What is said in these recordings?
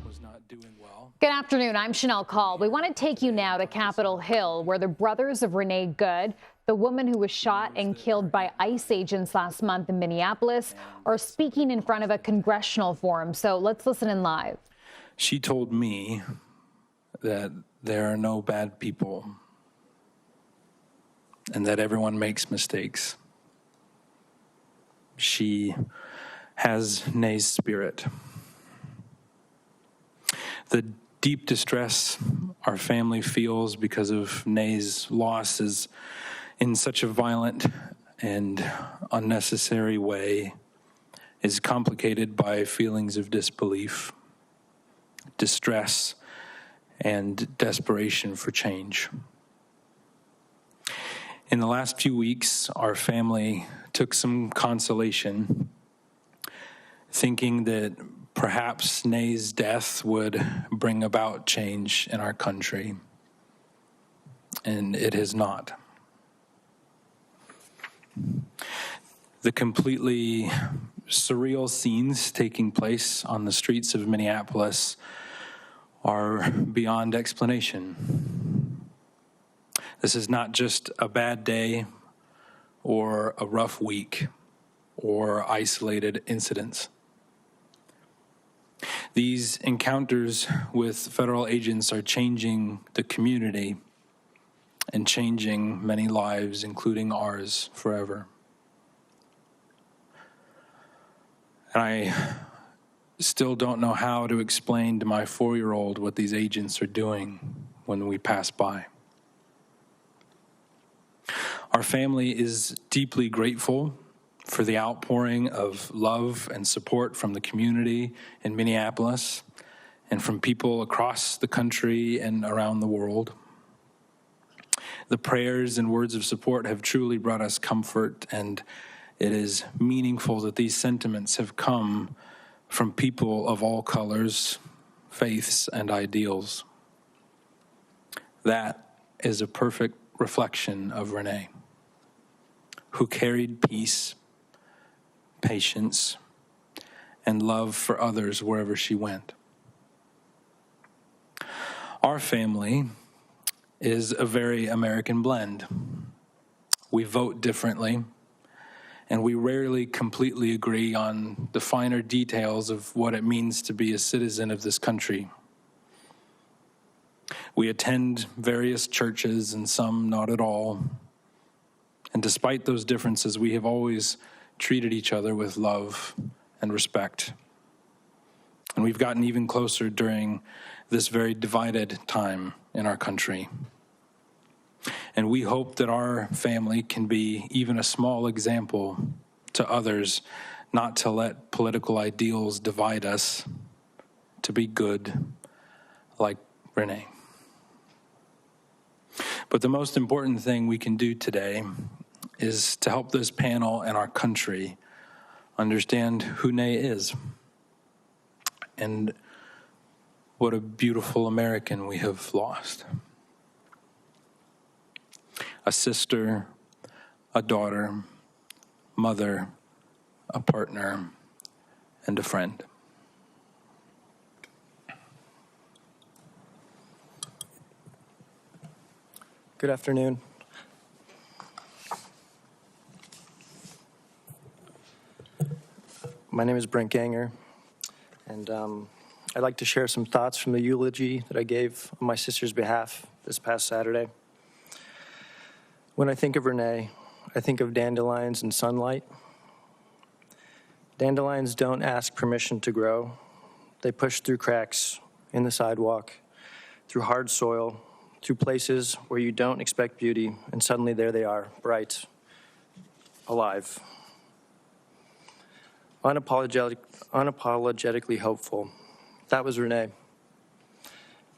was not doing well. Good afternoon. I'm Chanel Call. We want to take you now to Capitol Hill, where the brothers of Renee Good, the woman who was shot and killed by ICE agents last month in Minneapolis, are speaking in front of a congressional forum. So let's listen in live. She told me that there are no bad people and that everyone makes mistakes. She has Renee's spirit. The deep distress our family feels because of Renee's loss is in such a violent and unnecessary way is complicated by feelings of disbelief, distress, and desperation for change. In the last few weeks, our family took some consolation, thinking that perhaps Renee's death would bring about change in our country, and it has not. The completely surreal scenes taking place on the streets of Minneapolis are beyond explanation. This is not just a bad day or a rough week or isolated incidents. These encounters with federal agents are changing the community and changing many lives, including ours, forever. And I still don't know how to explain to my 4-year-old what these agents are doing when we pass by. Our family is deeply grateful for the outpouring of love and support from the community in Minneapolis and from people across the country and around the world. The prayers and words of support have truly brought us comfort, and it is meaningful that these sentiments have come from people of all colors, faiths, and ideals. That is a perfect reflection of Renee, who carried peace, patience, and love for others wherever she went. Our family is a very American blend. We vote differently, and we rarely completely agree on the finer details of what it means to be a citizen of this country. We attend various churches and some not at all. And despite those differences, we have always treated each other with love and respect. And we've gotten even closer during this very divided time in our country. And we hope that our family can be even a small example to others, not to let political ideals divide us, to be good like Renee. But the most important thing we can do today is to help this panel and our country understand who Renee is and what a beautiful American we have lost. A sister, a daughter, mother, a partner, and a friend. Good afternoon. My name is Brent Ganger, and I'd like to share some thoughts from the eulogy that I gave on my sister's behalf this past Saturday. When I think of Renee, I think of dandelions and sunlight. Dandelions don't ask permission to grow. They push through cracks in the sidewalk, through hard soil, through places where you don't expect beauty, and suddenly there they are, bright, alive. Unapologetically hopeful. That was Renee.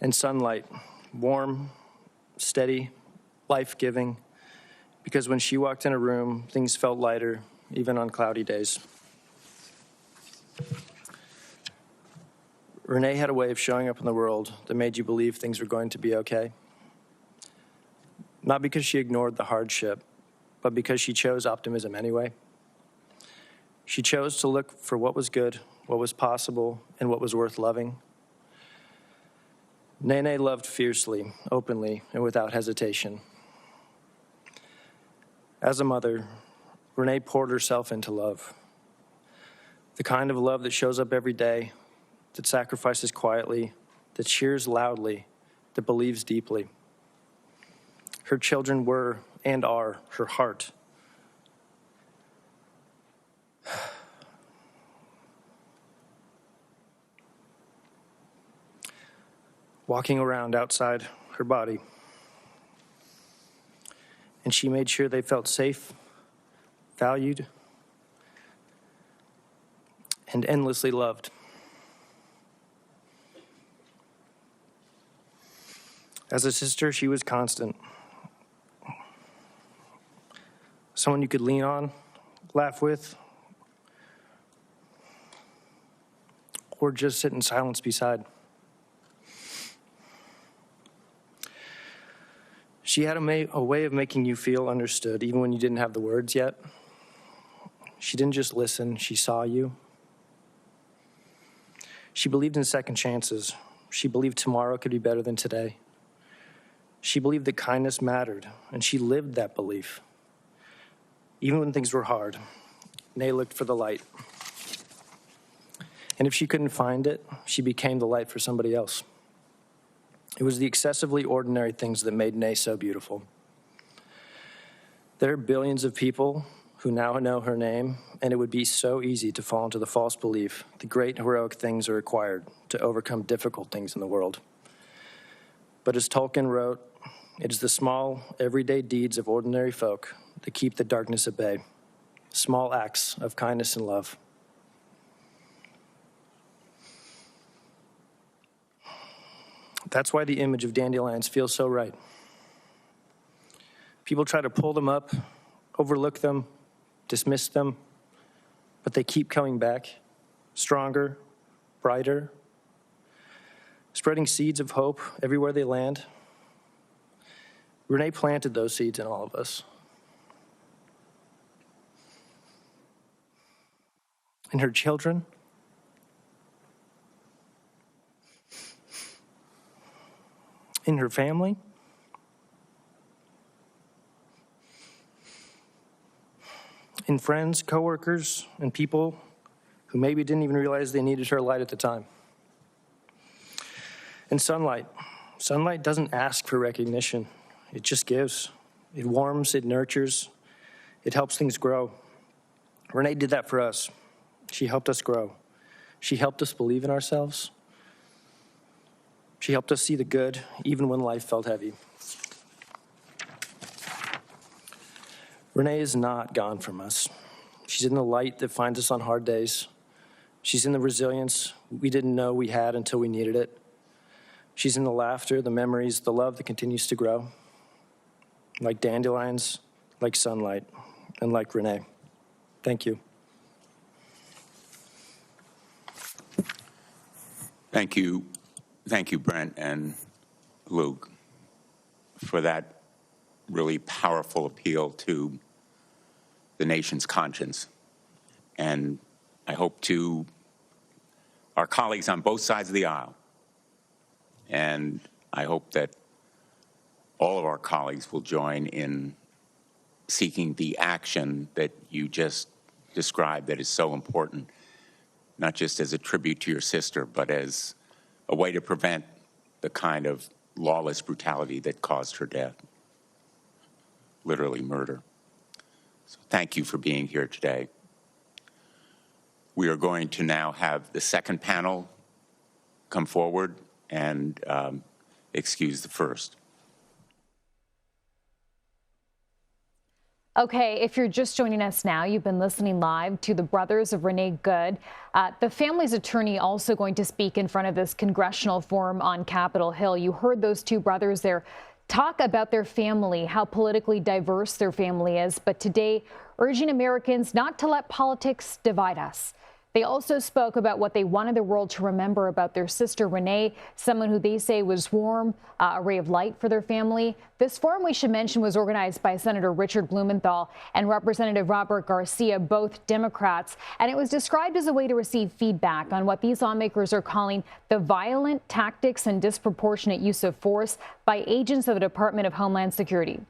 And sunlight, warm, steady, life-giving, because when she walked in a room, things felt lighter, even on cloudy days. Renee had a way of showing up in the world that made you believe things were going to be okay. Not because she ignored the hardship, but because she chose optimism anyway. She chose to look for what was good, what was possible, and what was worth loving. Renee loved fiercely, openly, and without hesitation. As a mother, Renee poured herself into love. The kind of love that shows up every day, that sacrifices quietly, that cheers loudly, that believes deeply. Her children were and are her heart. Walking around outside her body, and she made sure they felt safe, valued, and endlessly loved. As a sister, she was constant. Someone you could lean on, laugh with, or just sit in silence beside. She had a way of making you feel understood, even when you didn't have the words yet. She didn't just listen, she saw you. She believed in second chances. She believed tomorrow could be better than today. She believed that kindness mattered, and she lived that belief. Even when things were hard, Renee looked for the light. And if she couldn't find it, she became the light for somebody else. It was the excessively ordinary things that made Renee so beautiful. There are billions of people who now know her name, and it would be so easy to fall into the false belief that great heroic things are required to overcome difficult things in the world. But as Tolkien wrote, it is the small, everyday deeds of ordinary folk that keep the darkness at bay, small acts of kindness and love. That's why the image of dandelions feels so right. People try to pull them up, overlook them, dismiss them, but they keep coming back, stronger, brighter, spreading seeds of hope everywhere they land. Renee planted those seeds in all of us. In her children, in her family, in friends, coworkers, and people who maybe didn't even realize they needed her light at the time. And sunlight. Sunlight doesn't ask for recognition. It just gives. It warms, it nurtures, it helps things grow. Renee did that for us. She helped us grow. She helped us believe in ourselves. She helped us see the good, even when life felt heavy. Renee is not gone from us. She's in the light that finds us on hard days. She's in the resilience we didn't know we had until we needed it. She's in the laughter, the memories, the love that continues to grow. Like dandelions, like sunlight, and like Renee. Thank you. Thank you. Thank you, Brent and Luke, for that really powerful appeal to the nation's conscience. And I hope to our colleagues on both sides of the aisle, and I hope that all of our colleagues will join in seeking the action that you just described that is so important, not just as a tribute to your sister, but as a way to prevent the kind of lawless brutality that caused her death, literally murder. So thank you for being here today. We are going to now have the second panel come forward and excuse the first. Okay, if you're just joining us now, you've been listening live to the brothers of Renee Good. The family's attorney also going to speak in front of this congressional forum on Capitol Hill. You heard those two brothers there talk about their family, how politically diverse their family is, but today urging Americans not to let politics divide us. They also spoke about what they wanted the world to remember about their sister Renee, someone who they say was warm, a ray of light for their family. This forum, we should mention, was organized by Senator Richard Blumenthal and Representative Robert Garcia, both Democrats, and it was described as a way to receive feedback on what these lawmakers are calling the violent tactics and disproportionate use of force by agents of the Department of Homeland Security.